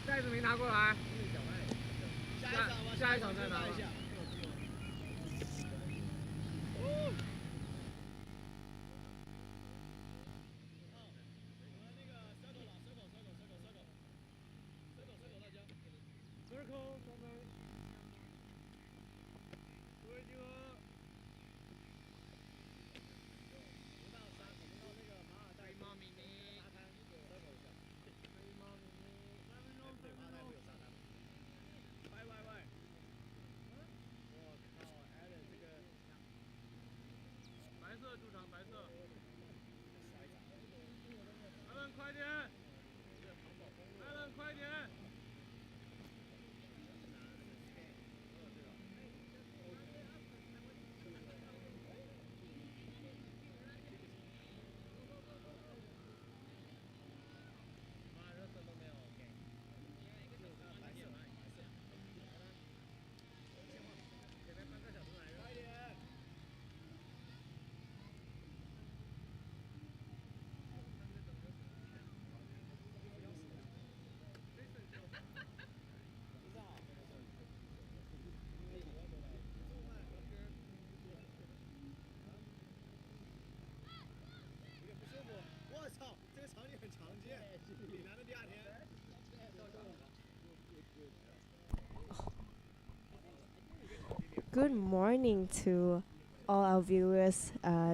袋子没拿过来，下一场再拿。Good morning to all our viewers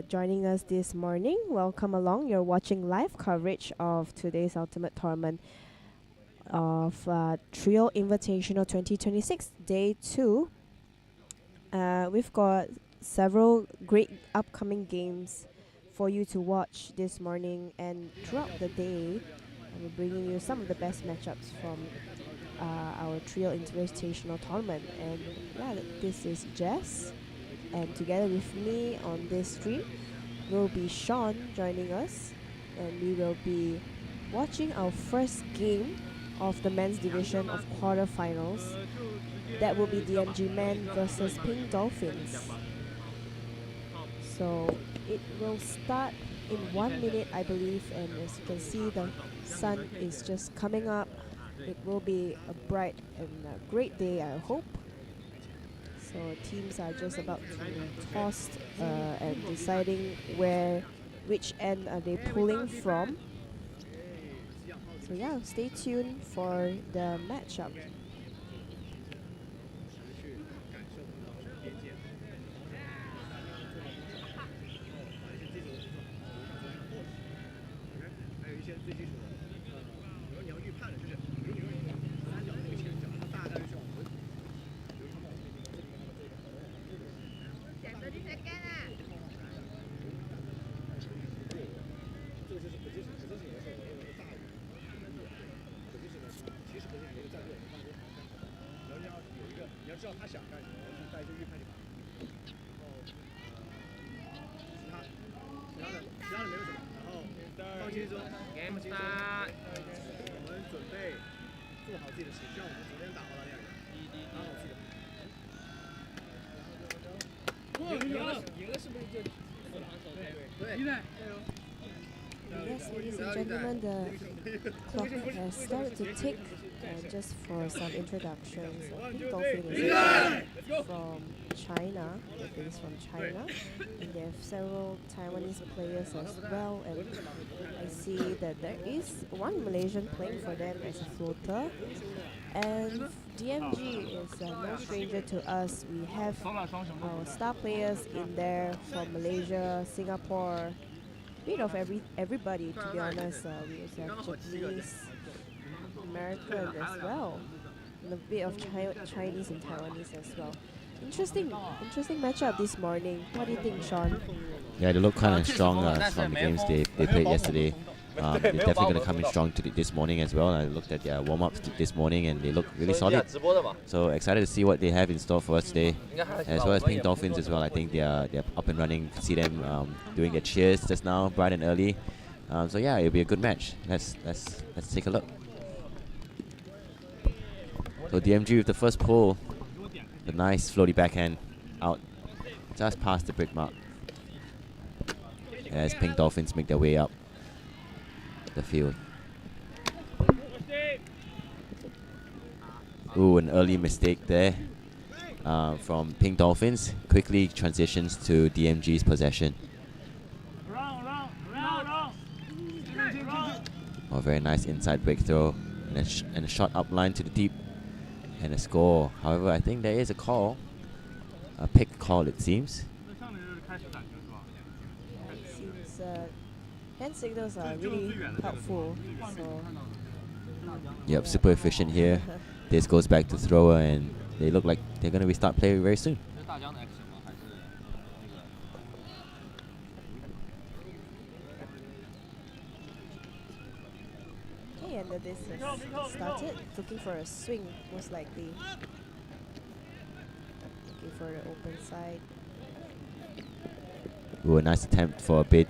joining us this morning. Welcome along. You're watching live coverage of today's Ultimate Tournament of Trio Invitational 2026, Day 2. We've got several great upcoming games for you to watch this morning, and throughout the day, we're bringing you some of the best matchups from our Trio Invitational Tournament. And yeah, this is Jess, and together with me on this stream will be Sean joining us, and we will be watching our first game of the men's division of quarterfinals. That will be DMG Men versus Pink Dolphins. So it will start in 1 minute, I believe, and as you can see, the sun is just coming up. It will be a bright and great day, I hope. So teams are just about to toss and deciding which end are they pulling from. So yeah, stay tuned for the matchup. Yes, ladies and gentlemen, the clock has started to tick. And just for some introductions, Pink Dolphin is from China. They're based from China, and they have several Taiwanese players as well. And I see that there is one Malaysian playing for them as a floater. And DMG is no stranger to us. We have our star players in there from Malaysia, Singapore, bit of everybody, to be honest. We also have Japanese, American as well, and a bit of Chinese and Taiwanese as well. Interesting matchup this morning. What do you think, Sean? Yeah, they look kind of strong from the games they played yesterday. They're definitely going to come in strong this morning as well. I looked at their warm-ups this morning and they look really solid. So excited to see what they have in store for us today, as well as Pink Dolphins as well. I think they're up and running. See them doing their cheers just now, bright and early. So yeah, it'll be a good match. Let's take a look. So DMG with the first pull. The nice floaty backhand out just past the brick mark. As Pink Dolphins make their way up the field. Ooh, an early mistake there from Pink Dolphins. Quickly transitions to DMG's possession. Oh, very nice inside break throw and a shot up line to the deep and a score. However, I think there is a call, a pick call it seems. It seems hand signals are really helpful. So. Yep, super efficient here. This goes back to thrower and they look like they're going to restart play very soon. Okay, and this has started. Looking for a swing, most likely. Looking for the open side. Ooh, a nice attempt for a bid.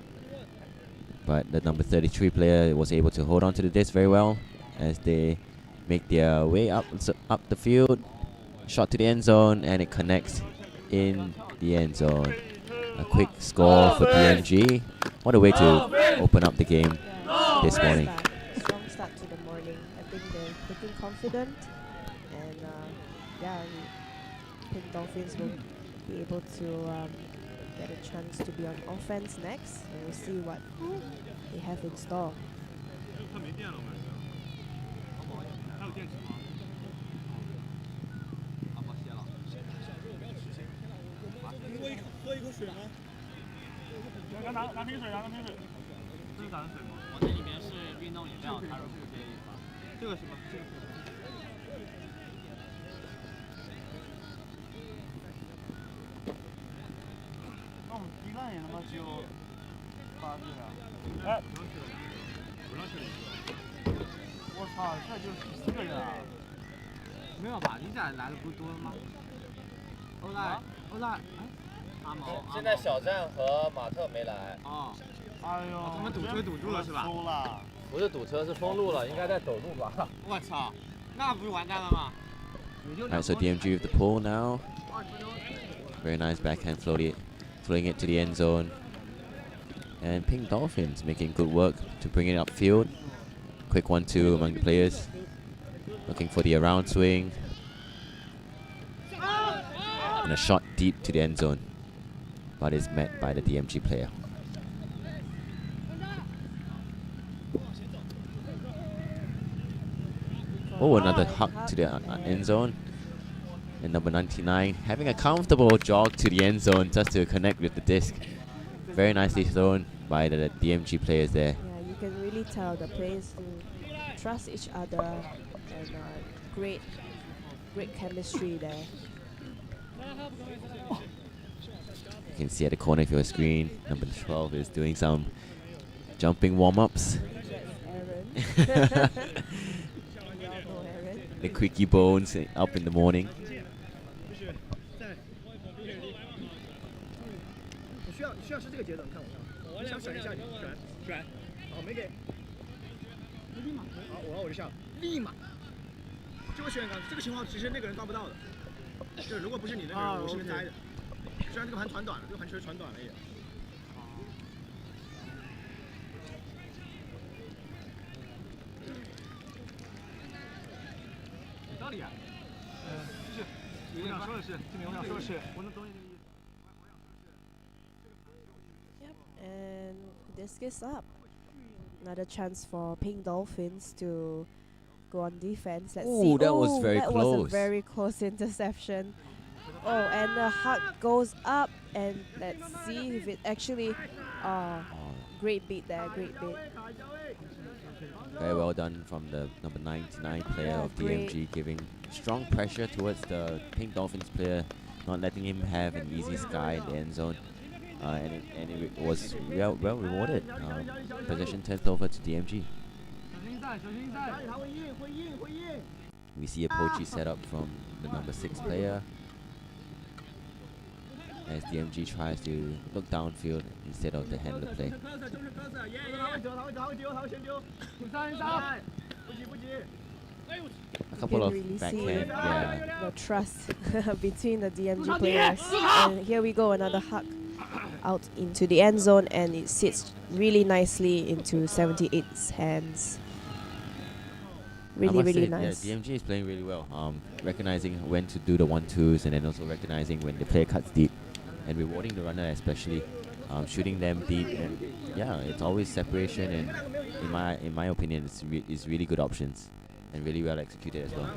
But the number 33 player was able to hold on to the disc very well as they make their way up the field. Shot to the end zone and it connects in the end zone. A quick score for DMG. What a way to open up the game this morning. Strong start to the morning. I think they're looking confident, and yeah, Pink Dolphins will be able to get a chance to be on offense next, and we'll see what they have in store. Alright, so DMG with the pull now. Very nice backhand floating it to the end zone. And Pink Dolphins making good work to bring it upfield. Quick 1-2 among the players. Looking for the around swing. And a shot deep to the end zone. But is met by the DMG player. Oh, another hug to the end zone. And number 99 having a comfortable jog to the end zone just to connect with the disc. Very nicely thrown by the DMG players there. Yeah, you can really tell the players do trust each other, and great chemistry there. You can see at the corner of your screen, number 12 is doing some jumping warm-ups. The quickie bones up in the morning. Yep, and disc is up. Another chance for Pink Dolphins to go on defense. Let's see. Ooh, that was very that close. was a very close interception. Oh, and the hug goes up, and let's see if it actually. Great beat there, great beat. Very well done from the number 99 player Yeah, of great. DMG, giving strong pressure towards the Pink Dolphins player, not letting him have an easy sky in the end zone. And it was well rewarded. Possession turned over to DMG. We see a poachy setup from the number 6 player as DMG tries to look downfield instead of the handler play. A couple of really backhand, yeah. the trust between the DMG players. And here we go, another huck out into the end zone, and it sits really nicely into 78's hands. Really nice. Yeah, DMG is playing really well. Recognizing when to do the 1-2s, and then also recognizing when the player cuts deep, and rewarding the runner especially, shooting them deep, and yeah, it's always separation. And in my opinion, it's really good options, and really well executed as well.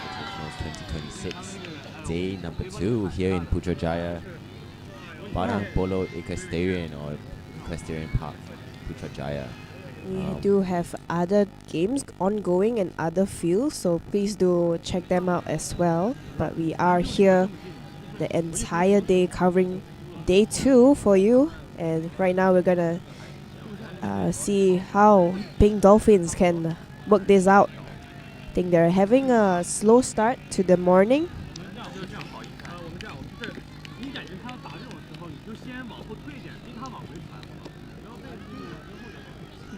Quarterfinals 2026, day number 2 here in Putrajaya, Padang Polo Equestrian or Equestrian Park, Putrajaya. We do have other games ongoing and other fields, so please do check them out as well. But we are here the entire day covering day 2 for you, and right now we're gonna see how Pink Dolphins can work this out. I think they're having a slow start to the morning.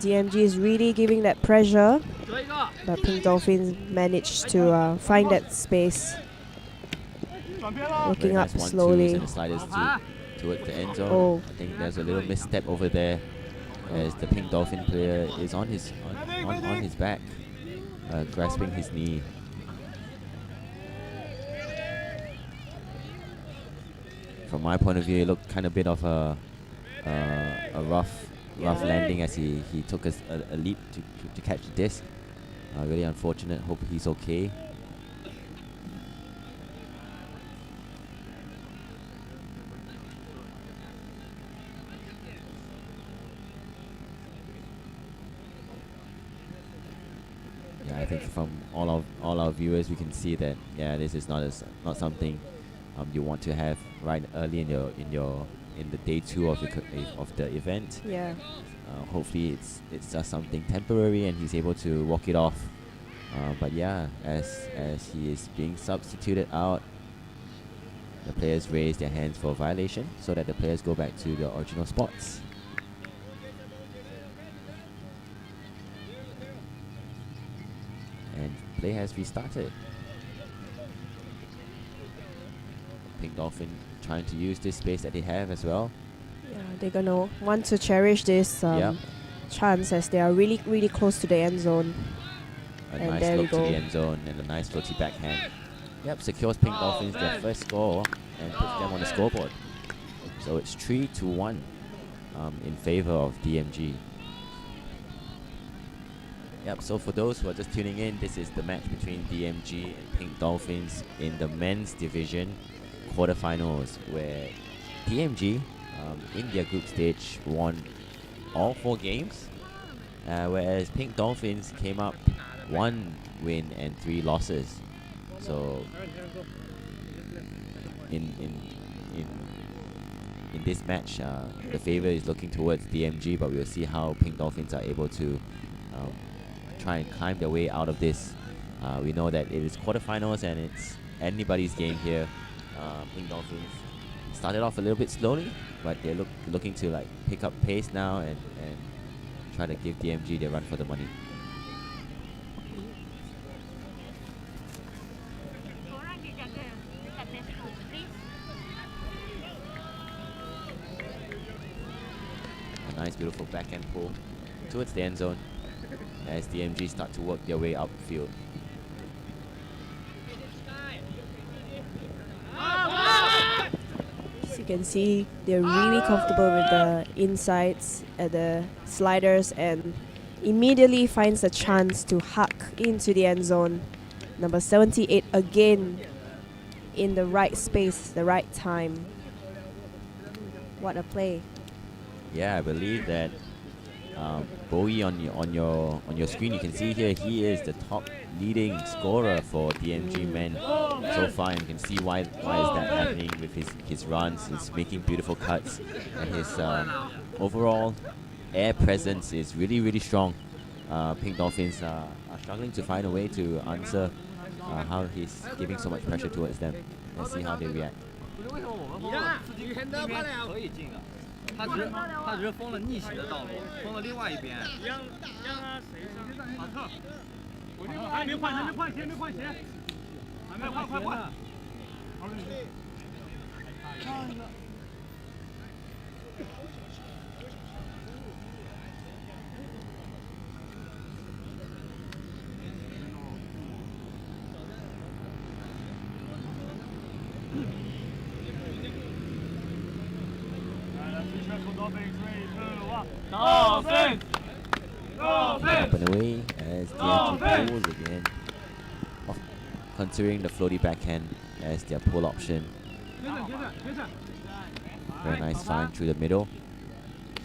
DMG is really giving that pressure, but Pink Dolphins managed to find that space. Looking up slowly. And the sliders towards the end zone. I think there's a little misstep over there, as the Pink Dolphin player is on his back, grasping his knee. From my point of view, it looked kind of bit of a rough landing as he took a leap to catch the disc. Really unfortunate. Hope he's okay. Yeah, I think from all our viewers, we can see that this is not something you want to have right early in the day 2 of the event. Yeah. Hopefully it's just something temporary and he's able to walk it off. But yeah, as he is being substituted out, the players raise their hands for violation so that the players go back to their original spots. And play has restarted. Pink Dolphin trying to use this space that they have as well. Yeah, they're gonna want to cherish this chance as they are really close to the end zone. A nice look to the end zone and a nice floaty backhand. Yep, secures Pink Dolphins their first score and puts them on the scoreboard. So it's 3-1 in favor of DMG. Yep, so for those who are just tuning in, this is the match between DMG and Pink Dolphins in the men's division quarterfinals, where DMG in their group stage won all 4 games, whereas Pink Dolphins came up 1 win and 3 losses. So in this match, the favor is looking towards DMG, but we'll see how Pink Dolphins are able to try and climb their way out of this. We know that it is quarterfinals and it's anybody's game here. Pink Dolphins started off a little bit slowly, but they're looking to like pick up pace now and try to give DMG their run for the money. A nice beautiful backhand pull towards the end zone as DMG start to work their way upfield. As you can see, they're really comfortable with the insides and the sliders, and immediately finds a chance to huck into the end zone. Number 78 again in the right space, the right time. What a play. Yeah, I believe that Bowie on your screen, you can see here he is the top leading scorer for DMG men so far, and you can see why is that happening with his runs. He's making beautiful cuts, and his overall air presence is really, really strong. Pink Dolphins are struggling to find a way to answer how he's giving so much pressure towards them. Let's see how they react. 他只是封了逆袭的道路，封了另外一边。还没换鞋，还没换，快！Dolphins! Up and away as DMG pulls again. Considering the floaty backhand as their pull option. Very nice find through the middle.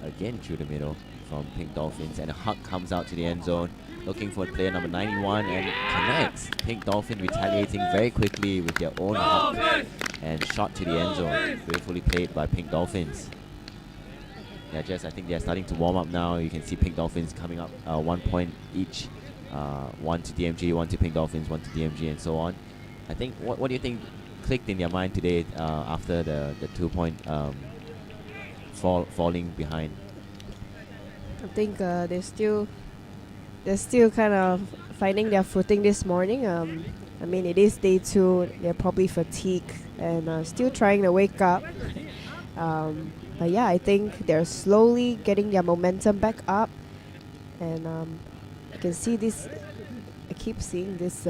Again through the middle from Pink Dolphins. And a hug comes out to the end zone. Looking for player number 91 and connects. Pink Dolphin retaliating very quickly with their own hug and shot to the end zone. Beautifully played by Pink Dolphins. Yeah, Jess, I think they're starting to warm up now. You can see Pink Dolphins coming up 1 point each. One to DMG, one to Pink Dolphins, one to DMG, and so on. I think, what do you think clicked in their mind today after the 2 point falling behind? I think they're still kind of finding their footing this morning. I mean, it is day 2. They're probably fatigued and still trying to wake up. But yeah, I think they're slowly getting their momentum back up. And I can see this. I keep seeing this.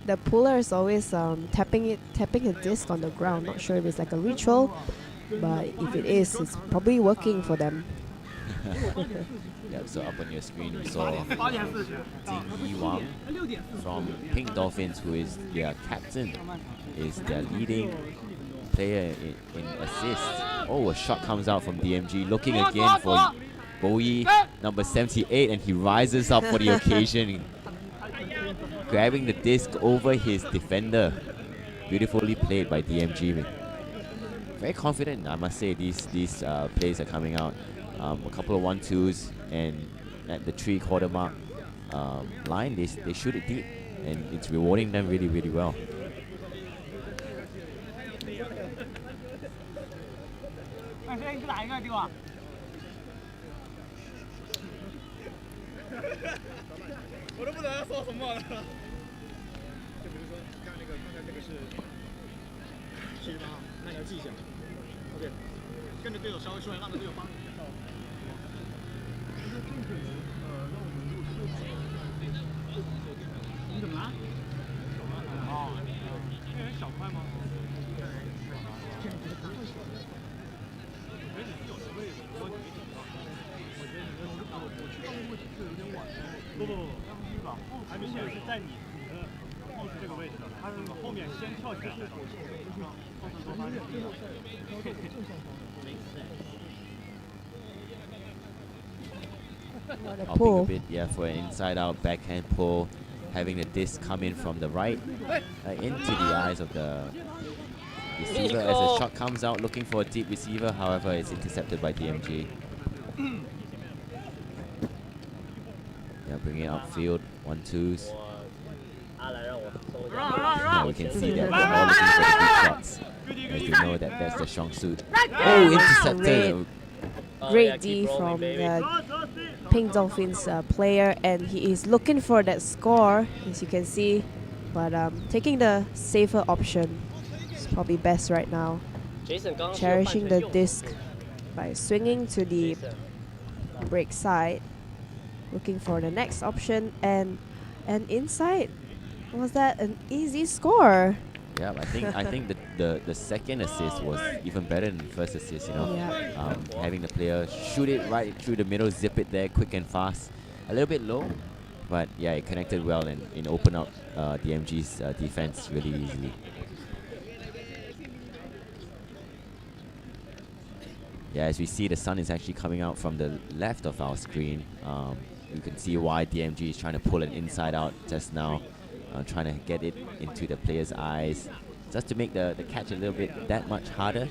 The puller is always tapping a disc on the ground. Not sure if it's like a ritual, but if it is, it's probably working for them. Yeah, so up on your screen you saw Jing Wang from Pink Dolphins, who is their captain, is their leading player in assists. Oh, a shot comes out from DMG, looking again for Bowie, number 78, and he rises up for the occasion, grabbing the disc over his defender. Beautifully played by DMG. Very confident, I must say. These plays are coming out. A couple of 1-2s, and at the 3/4 mark line, they shoot it deep, and it's rewarding them really, really well. Hopping a bit, yeah, for an inside-out backhand pull, having the disc come in from the right into the eyes of the receiver as the shot comes out, looking for a deep receiver. However, it's intercepted by DMG. Yeah, bringing it upfield, 1-2s. Now we can see that they're all looking for the deep shots, as they know that that's the strong suit. Oh, intercepted! Great D from the Pink Dolphins player, and he is looking for that score, as you can see, but taking the safer option is probably best right now. Cherishing the disc by swinging to the break side, looking for the next option, and inside. Was that an easy score? Yeah, I think the second assist was even better than the first assist. You know, Yeah. Having the player shoot it right through the middle, zip it there, quick and fast. A little bit low, but yeah, it connected well and opened up DMG's defense really easily. Yeah, as we see, the sun is actually coming out from the left of our screen. You can see why DMG is trying to pull an inside out just now. Trying to get it into the player's eyes, just to make the catch a little bit that much harder.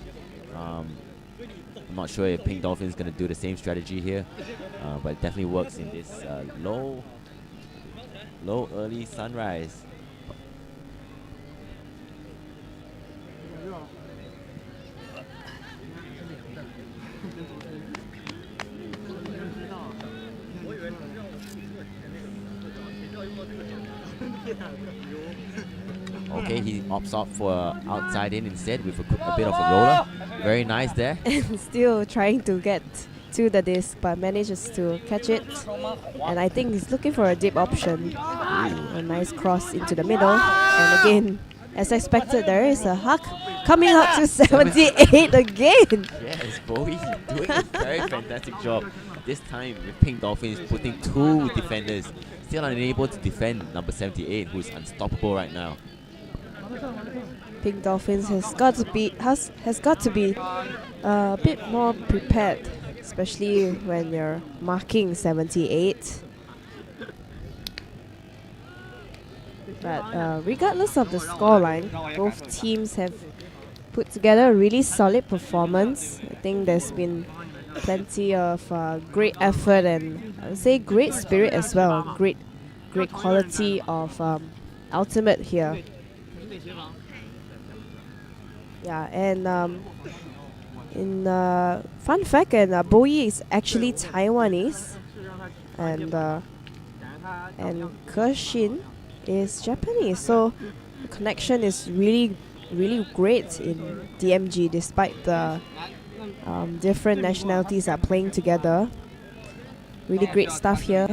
I'm not sure if Pink Dolphins going to do the same strategy here, but it definitely works in this low early sunrise. Okay, he opts off for outside in instead with a bit of a roller. Very nice there. And still trying to get to the disc, but manages to catch it. And I think he's looking for a deep option. A nice cross into the middle. And again, as expected, there is a huck coming up to 78 again. Yes, Bowie doing a very fantastic job. This time with Pink Dolphins putting 2 defenders, still unable to defend number 78, who's unstoppable right now. Pink Dolphins has got to be a bit more prepared, especially when you're marking 78. But regardless of the scoreline, both teams have put together a really solid performance. I think there's been plenty of great effort and I would say great spirit as well. Great quality of ultimate here. Yeah, and fun fact, and Bowie is actually Taiwanese, and Keshin is Japanese. So the connection is really great in DMG, despite the different nationalities are playing together. Really great stuff here.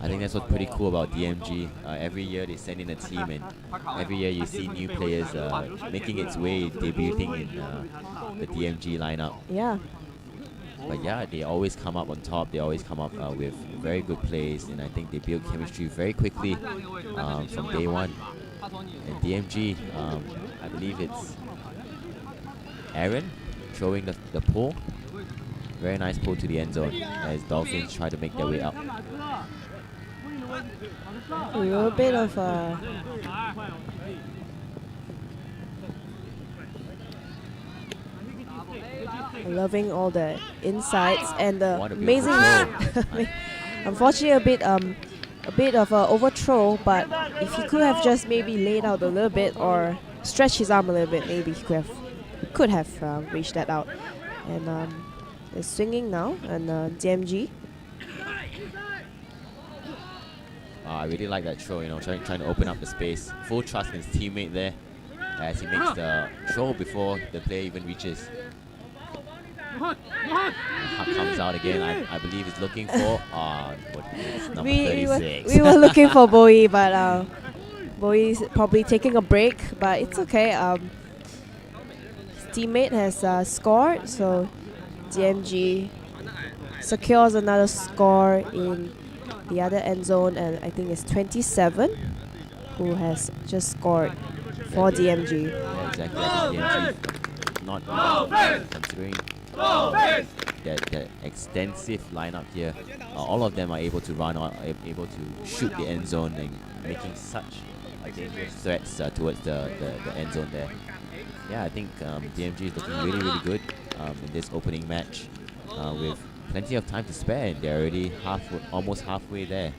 I think that's what's pretty cool about DMG. Every year they send in a team, and every year you see new players making its way, debuting in the DMG lineup. Yeah. But yeah, they always come up on top. They always come up with very good plays, and I think they build chemistry very quickly from day one. And DMG, I believe it's Aaron throwing the pull. Very nice pull to the end zone as Dolphins try to make their way up. A little bit of loving all the insights and the amazing. Unfortunately, a bit of a overthrow, but if he could have just maybe laid out a little bit or stretched his arm a little bit, maybe he could have reached that out. And they're swinging now, and DMG. I really like that throw, trying to open up the space. Full trust in his teammate there as he makes the throw before the player even reaches. Huck comes out again. I believe he's looking for number 36. We were looking for Bowie, but Bowie's probably taking a break, but it's okay. His teammate has scored, so DMG secures another score in the other end zone, and I think it's 27 who has just scored for DMG. Yeah, exactly. I think DMG not considering the extensive lineup here. All of them are able to run or able to shoot the end zone and making such dangerous threats towards the end zone there. Yeah, I think DMG is looking really good in this opening match with plenty of time to spare, and they're already almost halfway there.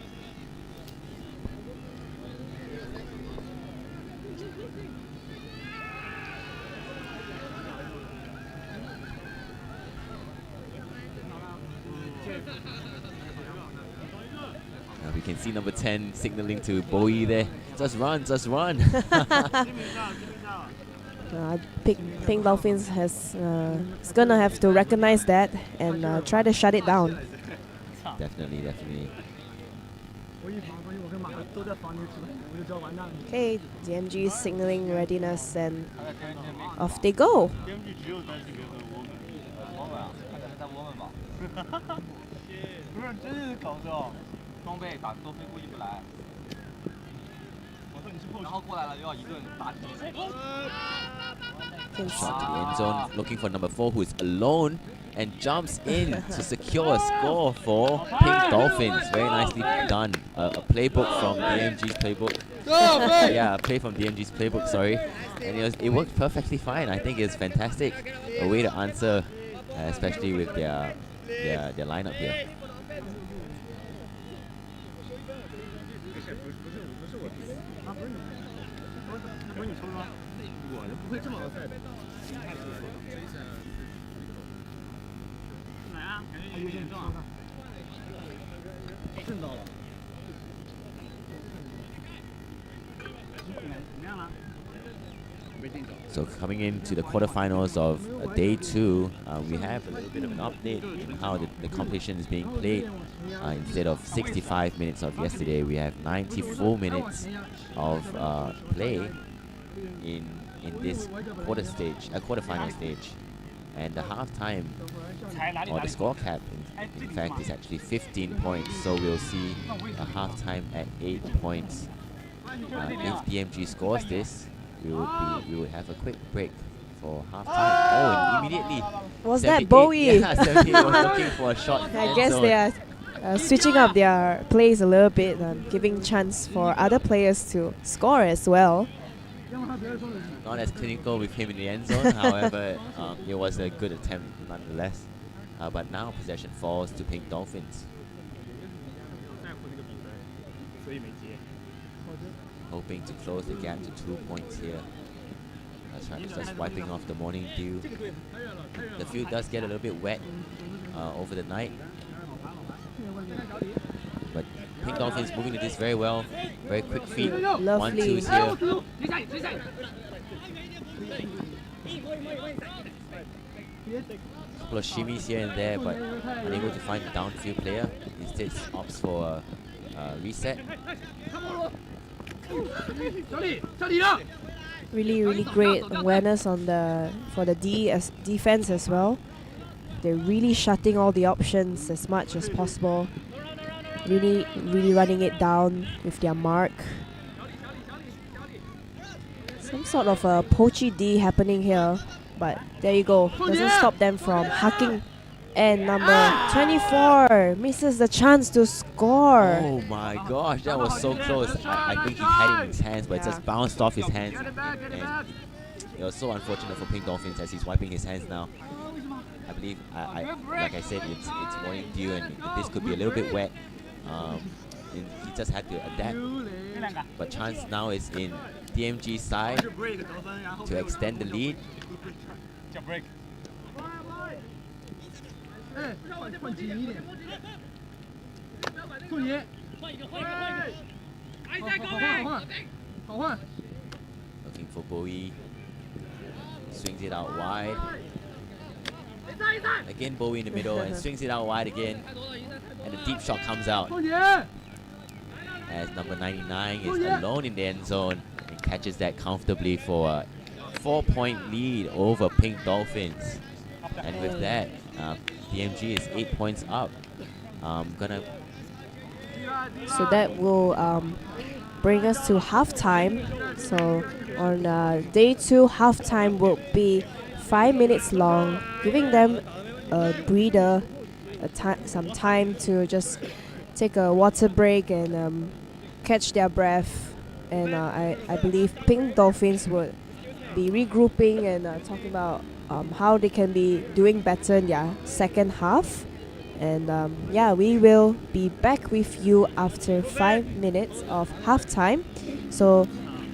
Now we can see number 10 signaling to Bowie there. Just run, just run. Pink Dolphins is gonna have to recognize that and try to shut it down. Definitely. Okay, DMG is signaling readiness and off they go. Shot to the end zone, looking for number 4 who is alone, and jumps in to secure a score for Pink Dolphins. Very nicely done. A playbook from DMG's playbook. Yeah, a play from DMG's playbook, sorry. And it worked perfectly fine. I think it's fantastic. A way to answer, especially with their lineup here. So coming into the quarterfinals of day 2, we have a little bit of an update in how the competition is being played. Instead of 65 minutes of yesterday, we have 94 minutes of play in this quarterfinal stage. And the halftime, or the score cap, in fact, is actually 15 points. So we'll see a halftime at 8 points. If DMG scores this, we would have a quick break for halftime. Oh, and immediately was that Bowie? Yeah, 78 was looking for a shot. I guess they are switching up their plays a little bit, giving chance for other players to score as well. Not as clinical with him in the end zone, however, it was a good attempt nonetheless. But now possession falls to Pink Dolphins. Hoping to close the gap to 2 points here. That's right, just wiping off the morning dew. The field does get a little bit wet over the night. But Pink Dolphins moving to this very well. Very quick feet. Lovely. 1-2s here. Couple of shimmies here and there, but unable to find the downfield player. Instead opts for a reset. Really great awareness on for the defense as well. They're really shutting all the options as much as possible. Really running it down with their mark. Some sort of a poachy D happening here, but there you go. Doesn't stop them from hacking. And number 24 misses the chance to score. Oh my gosh, that was so close. I think he had it in his hands, but it just bounced off his hands. And it was so unfortunate for Pink Dolphins as he's wiping his hands now. I believe, like I said, it's morning dew and this could be a little bit wet. He just had to adapt. But chance now is in DMG's side to extend the lead. Looking for Bowie. Swings it out wide. Again Bowie in the middle and swings it out wide again. And the deep shot comes out. As number 99 is alone in the end zone and catches that comfortably for a 4-point lead over Pink Dolphins. And with that, DMG is 8 points up. So that will bring us to halftime. So on day 2, halftime will be 5 minutes long, giving them a breather, some time to just take a water break and catch their breath. And I believe Pink Dolphins would be regrouping and talking about how they can be doing better in their second half. And yeah, we will be back with you after 5 minutes of halftime. So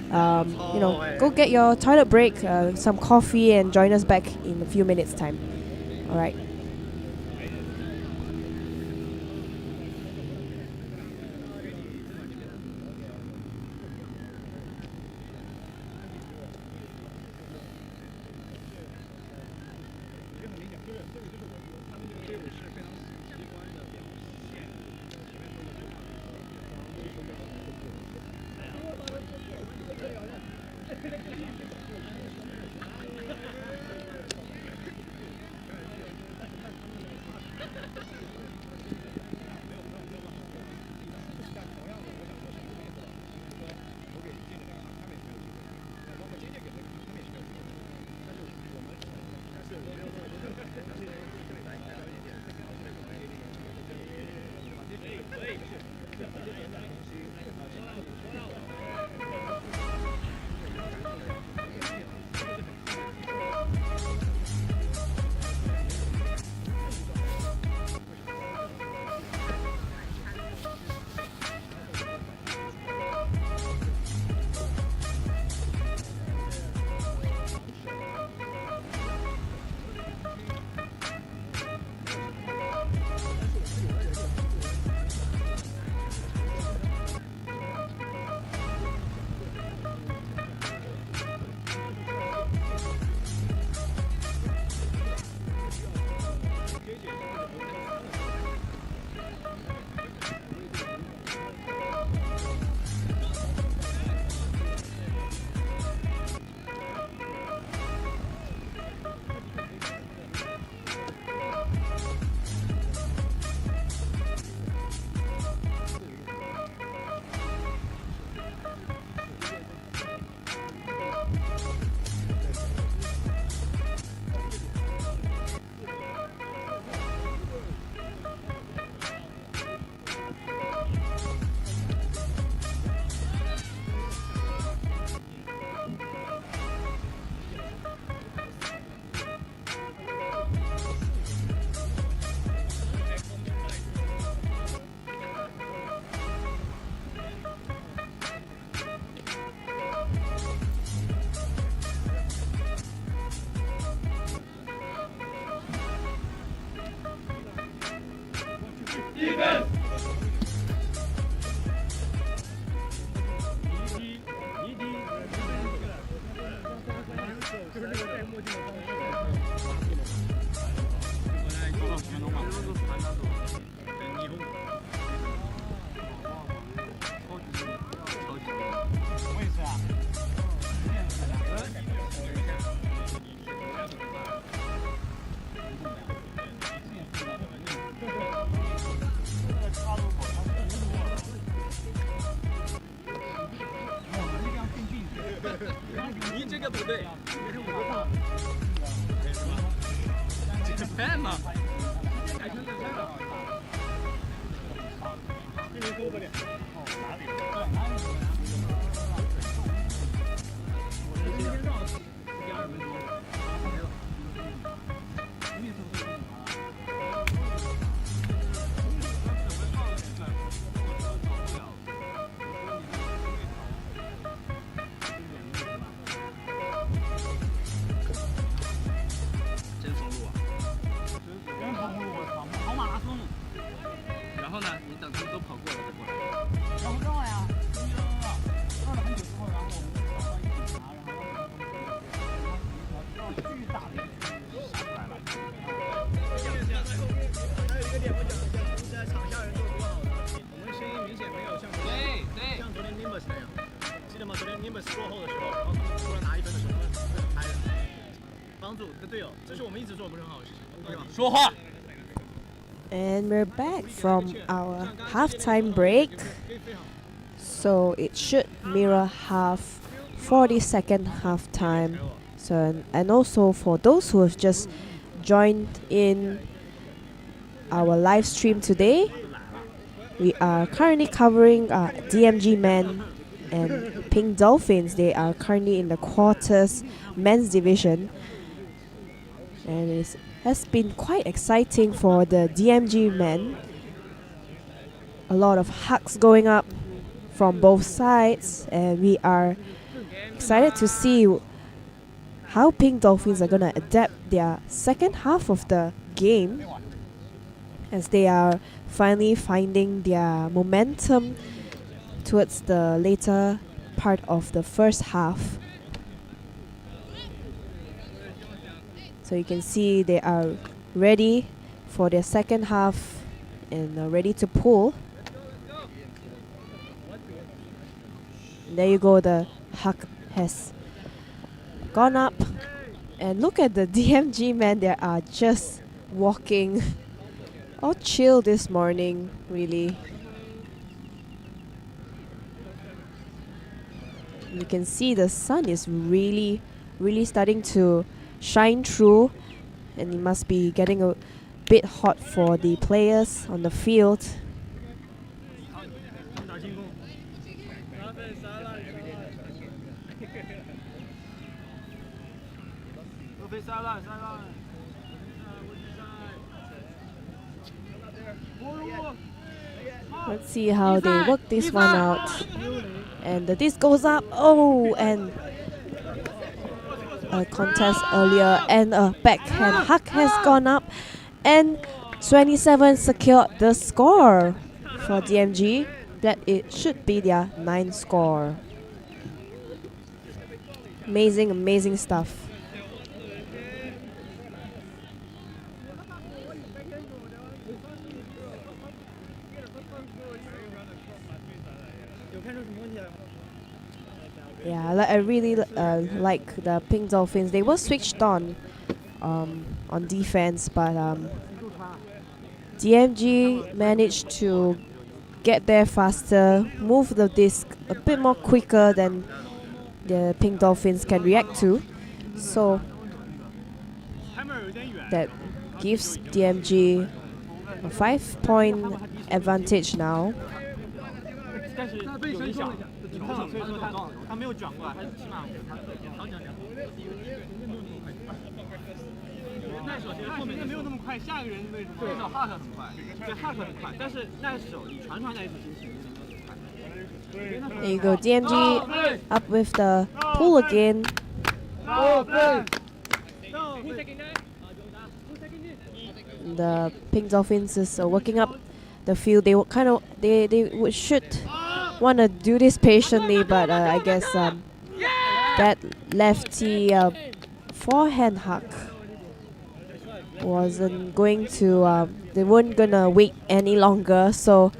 go get your toilet break, some coffee, and join us back in a few minutes time. All right. 你这个不对，这是我的。这个拍嘛，改成这个了。这里多不点。哪里？我这边绕12分钟。然后呢，你等他们都跑过了再过来。然后绕呀，绕了很久之后，然后我们就找到一个警察，然后巨大的一个下出来了。还有一个点我讲一下，现在场下人做多好的，我们声音明显没有像昨天 Nimbus 那样，记得吗？昨天 Nimbus 落后的时候，然后他们突然拿1分的时候，他们拍的，帮助队友，这是我们一直做不是很好的事情，对吧？说话。And we're back from our halftime break. So it should mirror 40-second halftime. So and also for those who have just joined in our live stream today, we are currently covering DMG Men and Pink Dolphins. They are currently in the quarters men's division. And it has been quite exciting for the DMG men. A lot of hugs going up from both sides, and we are excited to see how Pink Dolphins are going to adapt their second half of the game as they are finally finding their momentum towards the later part of the first half. So you can see they are ready for their second half and are ready to pull. And there you go, the hug has gone up. And look at the DMG men, they are just walking all chill this morning, really. You can see the sun is really starting to shine through, and it must be getting a bit hot for the players on the field. Let's see how they work this one out. And this goes up. Oh, and a contest earlier, and a backhand huck has gone up, and 27 secured the score for DMG. That it should be their 9th score. Amazing, amazing stuff. Yeah, I really like the Pink Dolphins. They were switched on defense, but DMG managed to get there faster, move the disc a bit more quicker than the Pink Dolphins can react to. So that gives DMG a 5-point advantage now. 但是有影响，你碰，所以说他撞了，他没有转过来，他起码他调整两步。那手其实后面没有那么快，下一个人为什么？那手 Hart 很快，对 Hart 很快，但是那手你传那一次其实没那么快。There you go, DMG up with the pull again. The Pink Dolphins is working up the field. They would should want to do this patiently, but I guess that lefty forehand huck wasn't going to. They weren't gonna wait any longer, so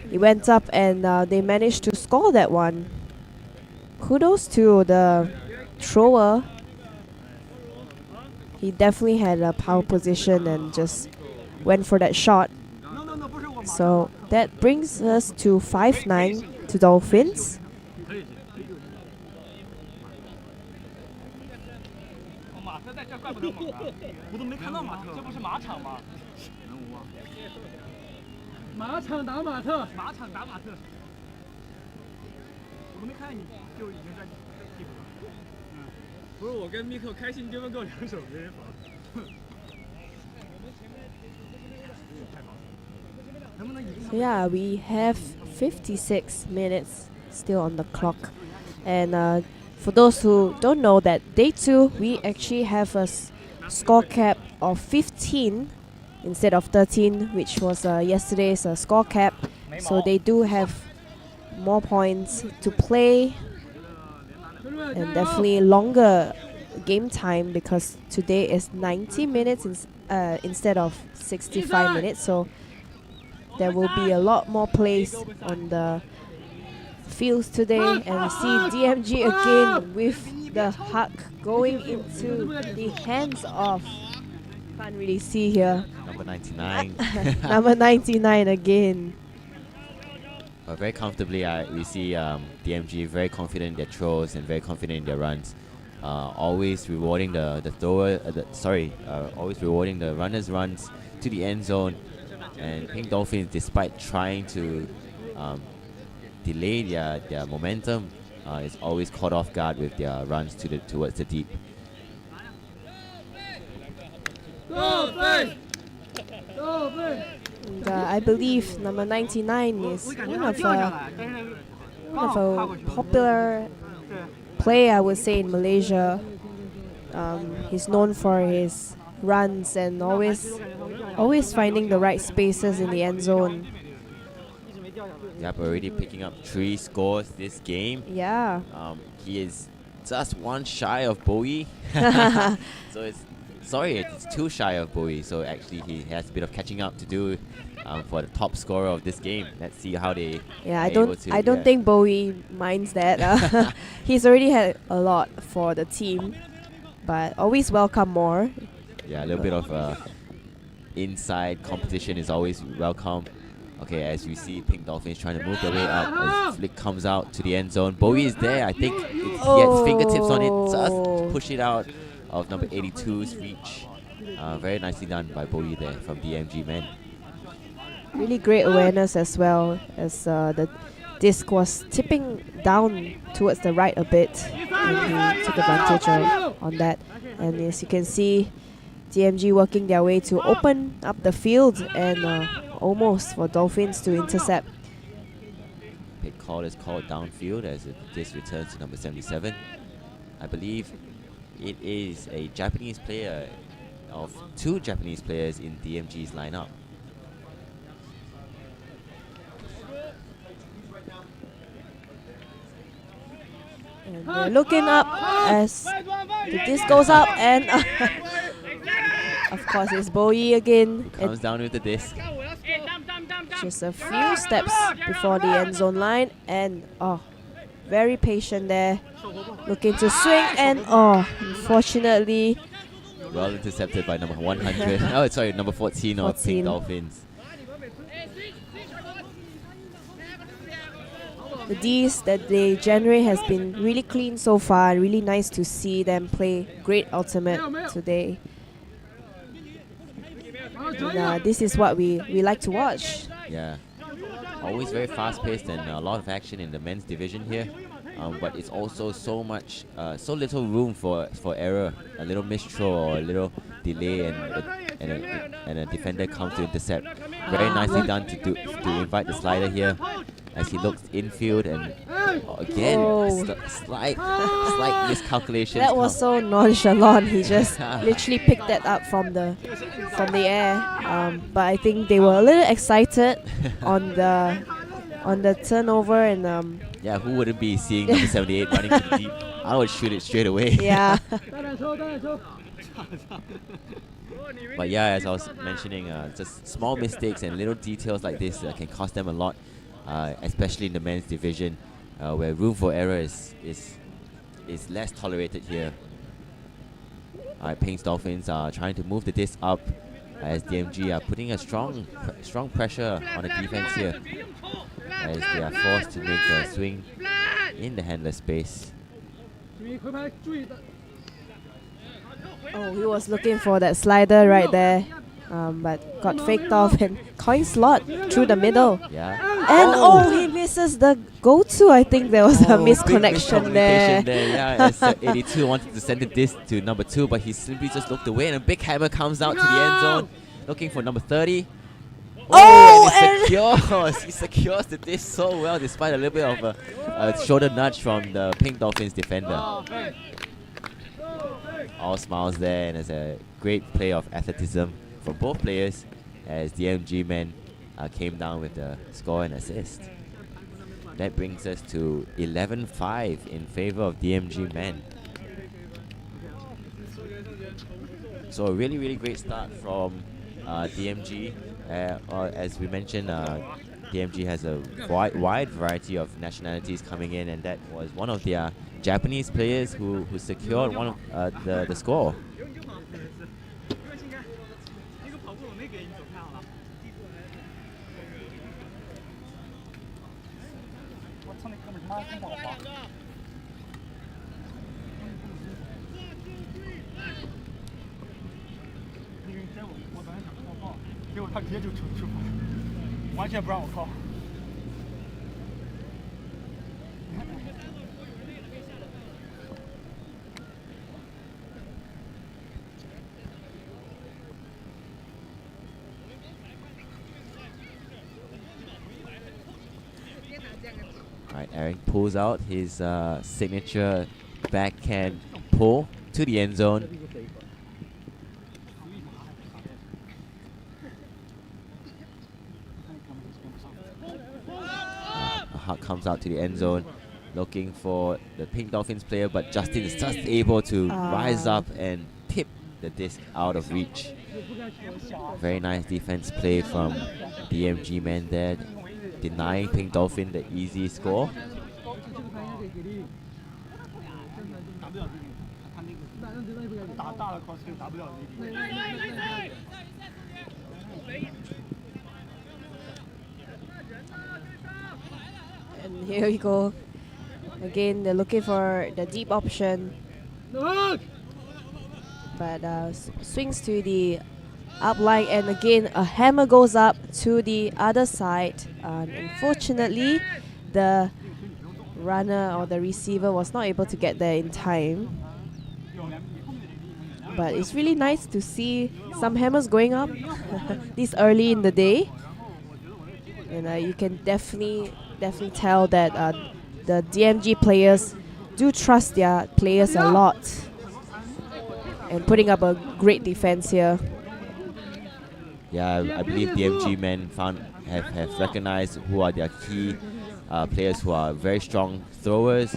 he went up and they managed to score that one. Kudos to the thrower. He definitely had a power position and just went for that shot. So that brings us to 5-9 to Dolphins. So yeah, we have 56 minutes still on the clock. And for those who don't know, that day 2, we actually have a score cap of 15 instead of 13, which was yesterday's score cap. So they do have more points to play and definitely longer game time, because today is 90 minutes instead of 65 minutes. So there will be a lot more plays on the fields today. And we see DMG again with the huck going into the hands of, can't really see here, Number 99. number 99 again. But very comfortably, we see DMG very confident in their throws and very confident in their runs. Always rewarding the thrower, always rewarding the runners' runs to the end zone. And Pink Dolphins, despite trying to delay their momentum, is always caught off guard with their runs towards the deep. And I believe number 99 is one of a popular player, I would say, in Malaysia. He's known for his runs and always finding the right spaces in the end zone. Yep, already picking up 3 scores this game. Yeah. He is just 1 shy of Bowie. So it's 2 shy of Bowie. So actually he has a bit of catching up to do for the top scorer of this game. Let's see how they. Yeah, I don't think Bowie minds that. He's already had a lot for the team, but always welcome more. Yeah, a little bit of inside competition is always welcome. Okay, as you see Pink Dolphins trying to move their way up as flick comes out to the end zone. Bowie is there. I think he has fingertips on it, just push it out of number 82's reach. Very nicely done by Bowie there from DMG men. Really great awareness as well as the disc was tipping down towards the right a bit, and he took advantage on that. And as you can see, DMG working their way to open up the field and almost for Dolphins to intercept. Pick call is called downfield as this returns to number 77. I believe it is a Japanese player of 2 Japanese players in DMG's lineup. And they're looking up as the disc goes up, and of course it's Bowie again. Comes down with the disc. Just a few steps before the end zone line, and very patient there, looking to swing, and unfortunately, well intercepted by number 100. Oh, sorry, number 14 of Pink Dolphins. The Ds that they generate has been really clean so far. Really nice to see them play great ultimate today. And, this is what we like to watch. Yeah, always very fast-paced and a lot of action in the men's division here. But it's also so little room for error. A little misthrow or a little delay, and a defender comes to intercept. Very nicely done to invite the slider here, as he looks infield, and again slight miscalculation. That was so nonchalant. He just literally picked that up from the air. But I think they were a little excited on the turnover, and yeah, who wouldn't be seeing number 78 running to the deep? I would shoot it straight away. Yeah. But yeah, as I was mentioning, just small mistakes and little details like this can cost them a lot, especially in the men's division, where room for error is less tolerated here. Pink's Dolphins are trying to move the disc up, as DMG are putting a strong pressure on the defense here, as they are forced to make a swing in the handler space. Oh, he was looking for that slider right there, but got faked off, and coin slot through the middle. Yeah. And he misses the go-to. I think there was a misconnection there. Yeah, as 82 wanted to send the disc to number 2, but he simply just looked away, and a big hammer comes out to the end zone, looking for number 30. And he secures the disc so well, despite a little bit of a shoulder nudge from the Pink Dolphins defender. All smiles there, and it's a great play of athleticism from both players, as the DMG men came down with the score and assist. That brings us to 11-5 in favor of DMG men. So a really, really great start from DMG. As we mentioned, DMG has a wide variety of nationalities coming in, and that was one of their Japanese players who secured one of the score. Alright, Eric pulls out his signature backhand pull to the end zone. Huck comes out to the end zone, looking for the Pink Dolphins player, but Justin is just able to rise up and tip the disc out of reach. Very nice defense play from DMG men there, denying Pink Dolphin the easy score. And here we go. Again, they're looking for the deep option. But swings to the upline, and again a hammer goes up to the other side. Unfortunately, the runner or the receiver was not able to get there in time. But it's really nice to see some hammers going up this early in the day. And you can definitely tell that the DMG players do trust their players a lot and putting up a great defense here. Yeah, I believe DMG men have recognized who are their key players who are very strong throwers,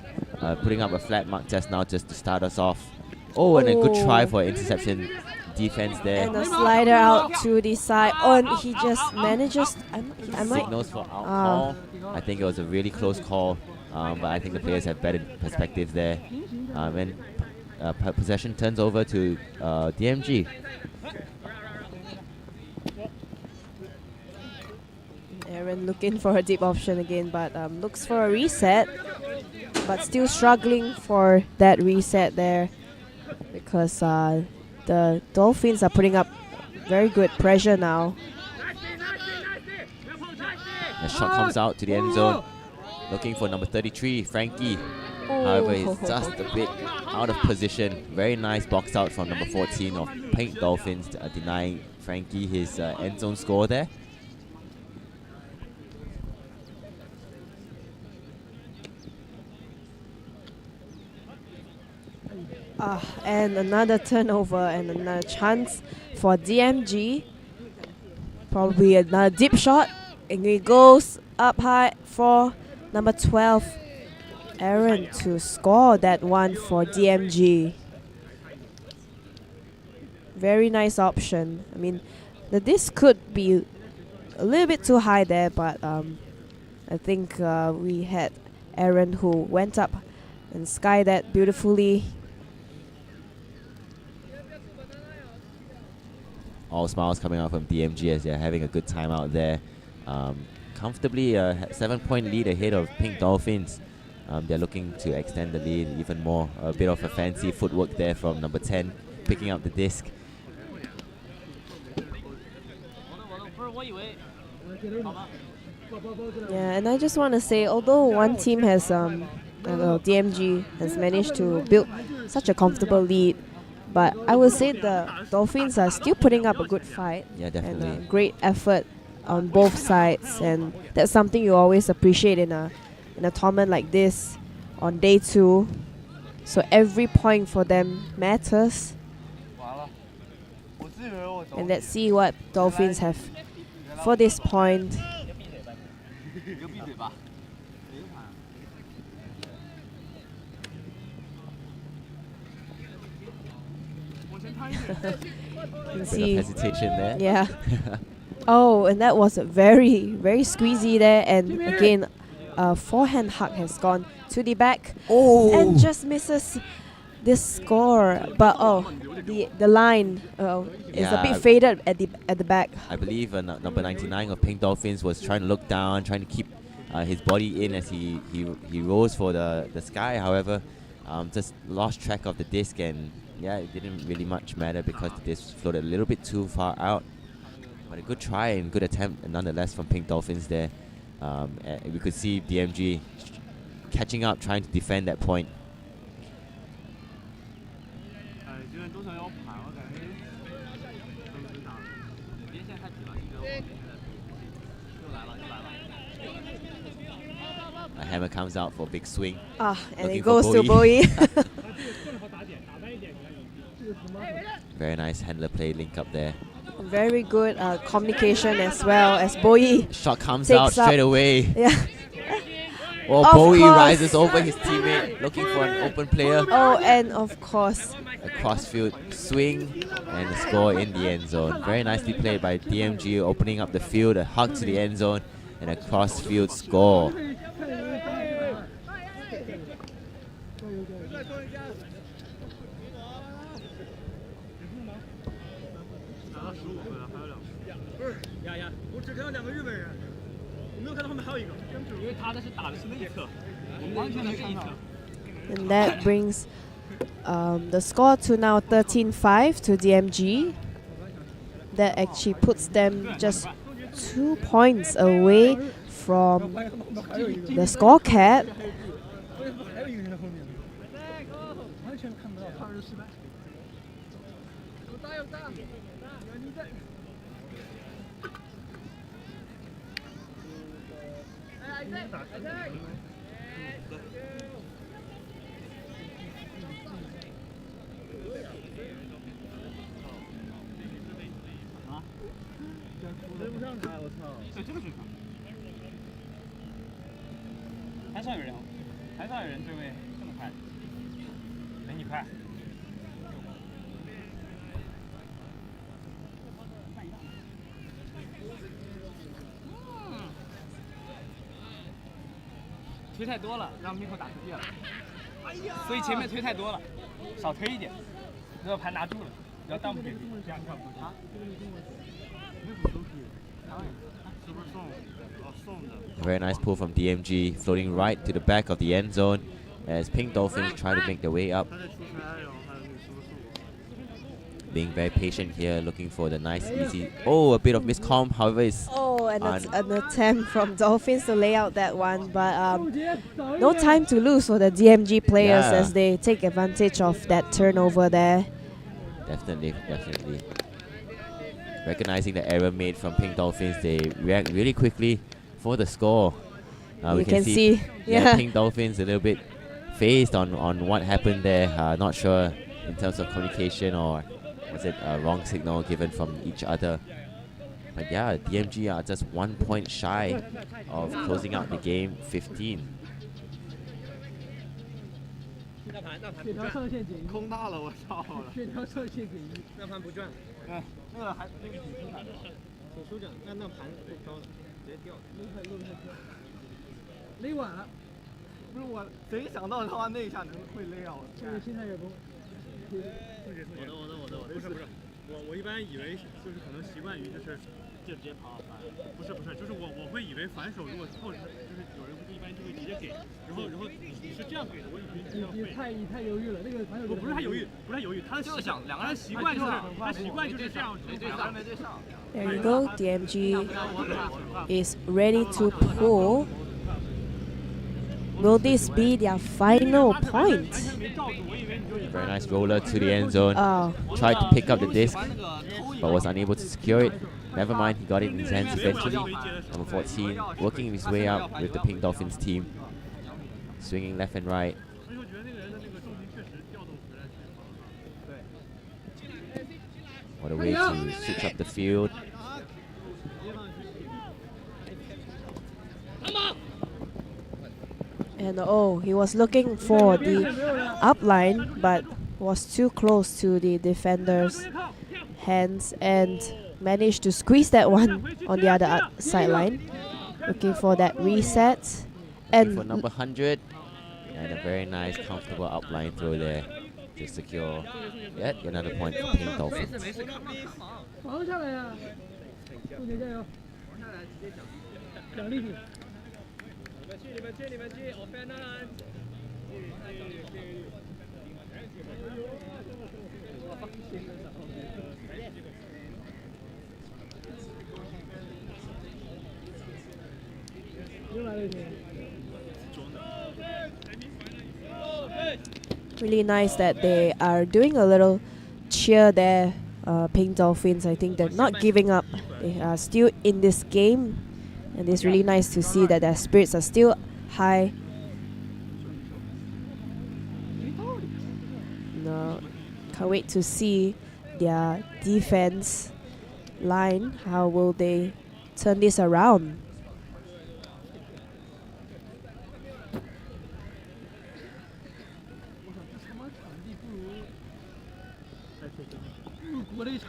putting up a flat mark just now just to start us off. Oh, and a good try for interception defense there. And a slider out to the side. Oh, and he just manages. I might. Signals for out call. I think it was a really close call, but I think the players have better perspective there. And possession turns over to DMG. Aaron looking for a deep option again, but looks for a reset. But still struggling for that reset there because the Dolphins are putting up very good pressure now. The shot comes out to the end zone, looking for number 33, Frankie. However, he's just a bit out of position. Very nice box out from number 14 of Pink Dolphins, denying Frankie his end zone score there. And another turnover and another chance for DMG. Probably another deep shot. And it goes up high for number 12, Aaron, to score that one for DMG. Very nice option. I mean, this could be a little bit too high there, but I think we had Aaron who went up and sky that beautifully. All smiles coming out from DMG as they're having a good time out there. Comfortably a 7-point lead ahead of Pink Dolphins. They're looking to extend the lead even more. A bit of a fancy footwork there from number 10, picking up the disc. Yeah, and I just want to say, although one team has, DMG has managed to build such a comfortable lead, but I would say the Dolphins are still putting up a good fight. Yeah, definitely. And a great effort on both sides, and that's something you always appreciate in a tournament like this on day 2. So every point for them matters. And let's see what Dolphins have for this point. You see, bit of hesitation there. Yeah. Oh, and that was a very, very squeezy there. And again, forehand hug has gone to the back. Oh! And just misses this score. But the line is a bit faded at the back. I believe number 99 of Pink Dolphins was trying to look down, trying to keep his body in as he rose for the sky. However, just lost track of the disc, and yeah, it didn't really much matter because the disc floated a little bit too far out. But a good try and good attempt nonetheless from Pink Dolphins there. We could see DMG catching up, trying to defend that point. A hammer comes out for a big swing. And it goes to Bowie. Very nice handler play link up there. Very good communication as well as Bowie. Shot comes out straight away. Yeah. Well, Bowie rises over his teammate, looking for an open player. Oh, and of course, a crossfield swing and a score in the end zone. Very nicely played by DMG, opening up the field, a hug to the end zone, and a crossfield score. And that brings the score to now 13-5 to DMG. That actually puts them just 2 points away from the score cat.推太多了，让 Miko 打出界了，所以前面推太多了，少推一点，然后盘拿住了，不要当不给力，这样跳不出去。A very nice pull from DMG, floating right to the back of the end zone as Pink Dolphins try to make their way up. Being very patient here, looking for the nice, easy. Oh, a bit of miscomm, however, it's An attempt from Dolphins to lay out that one, but no time to lose for the DMG players as they take advantage of that turnover there. Definitely. Recognizing the error made from Pink Dolphins, they react really quickly for the score. You can see, Pink Dolphins a little bit phased on what happened there. Not sure in terms of communication or was it a wrong signal given from each other. But yeah, DMG are just 1 point shy of closing out the game 15. 空大了，我操了！血条射线减一，那盘不转。那个还那个挺空的，挺舒整，那盘不飘了，直接掉了。勒晚了，不是我，谁想到他妈那一下会勒啊！我心态也崩。我的，不是，我一般以为就是可能习惯于就是就直接跑反，不是，就是我会以为反手如果后就是有人一般就会直接给，然后你是这样给的，我以为你太犹豫了，那个反手不是太犹豫，他就是想两个人习惯就是这样，没对上。There you go, DMG is ready to pull. Will this be their final point? Very nice roller to the end zone. Tried to pick up the disc, but was unable to secure it. Never mind, he got it in his hands eventually. Number 14, working his way up with the Pink Dolphins team. Swinging left and right. What a way to switch up the field. And he was looking for the upline, but was too close to the defender's hands and managed to squeeze that one on the other sideline. Looking for that reset. And for number 100, and a very nice, comfortable outline throw there to secure yet another point for Pink Dolphins. Really nice that they are doing a little cheer there, Pink Dolphins. I think they're not giving up. They are still in this game, and it's really nice to see that their spirits are still high. No, can't wait to see their defense line. How will they turn this around?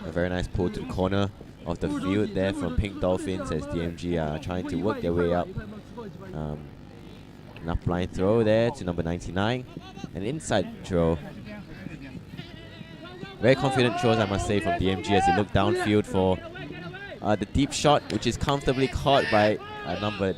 A very nice pull to the corner of the field there from Pink Dolphins as DMG are trying to work their way up. An upline throw there to number 99. An inside throw. Very confident throws, I must say, from DMG as they look downfield for the deep shot, which is comfortably caught by number,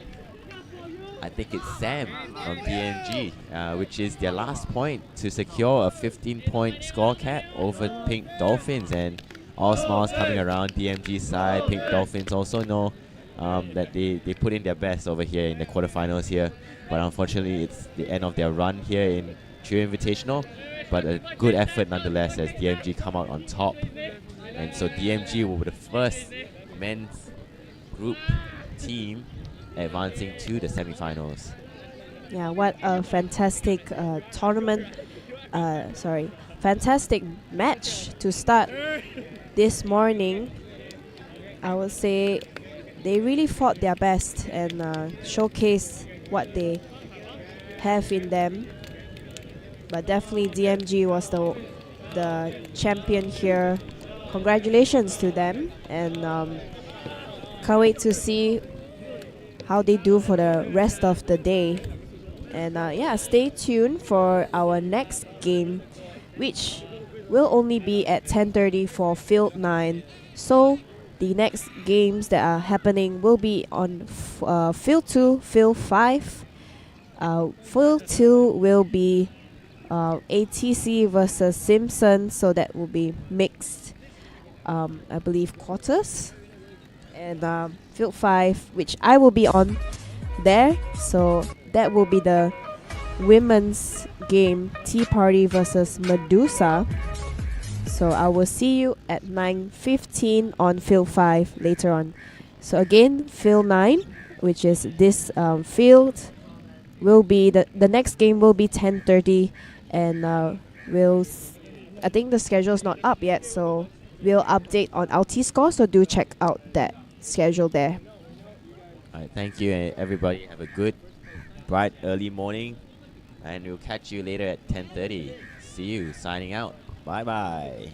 I think it's Sam from DMG, which is their last point to secure a 15-point score cap over Pink Dolphins. And all smiles coming around DMG's side. Pink Dolphins also know that they put in their best over here in the quarterfinals here. But unfortunately, it's the end of their run here in Trio Invitational. But a good effort nonetheless as DMG come out on top. And so DMG will be the first men's group team advancing to the semifinals. Yeah, what a fantastic fantastic match to start this morning. I would say they really fought their best and showcased what they have in them. But definitely DMG was the champion here. Congratulations to them, and can't wait to see how they do for the rest of the day. And yeah, stay tuned for our next game, which will only be at 10:30 for Field 9. So the next games that are happening will be on Field 2, Field 5. Field 2 will be ATC versus Simpson, so that will be mixed, I believe, quarters. And Field 5, which I will be on there, so that will be the women's game, Tea Party versus Medusa. So I will see you at 9:15 on Field 5 later on. So again, Field 9, which is this field, will be the next game will be 10:30, and I think the schedule is not up yet, so we'll update on LT score. So do check out that schedule there. All right, thank you, and everybody have a good, bright early morning, and we'll catch you later at 10:30. See you. Signing out. Bye bye.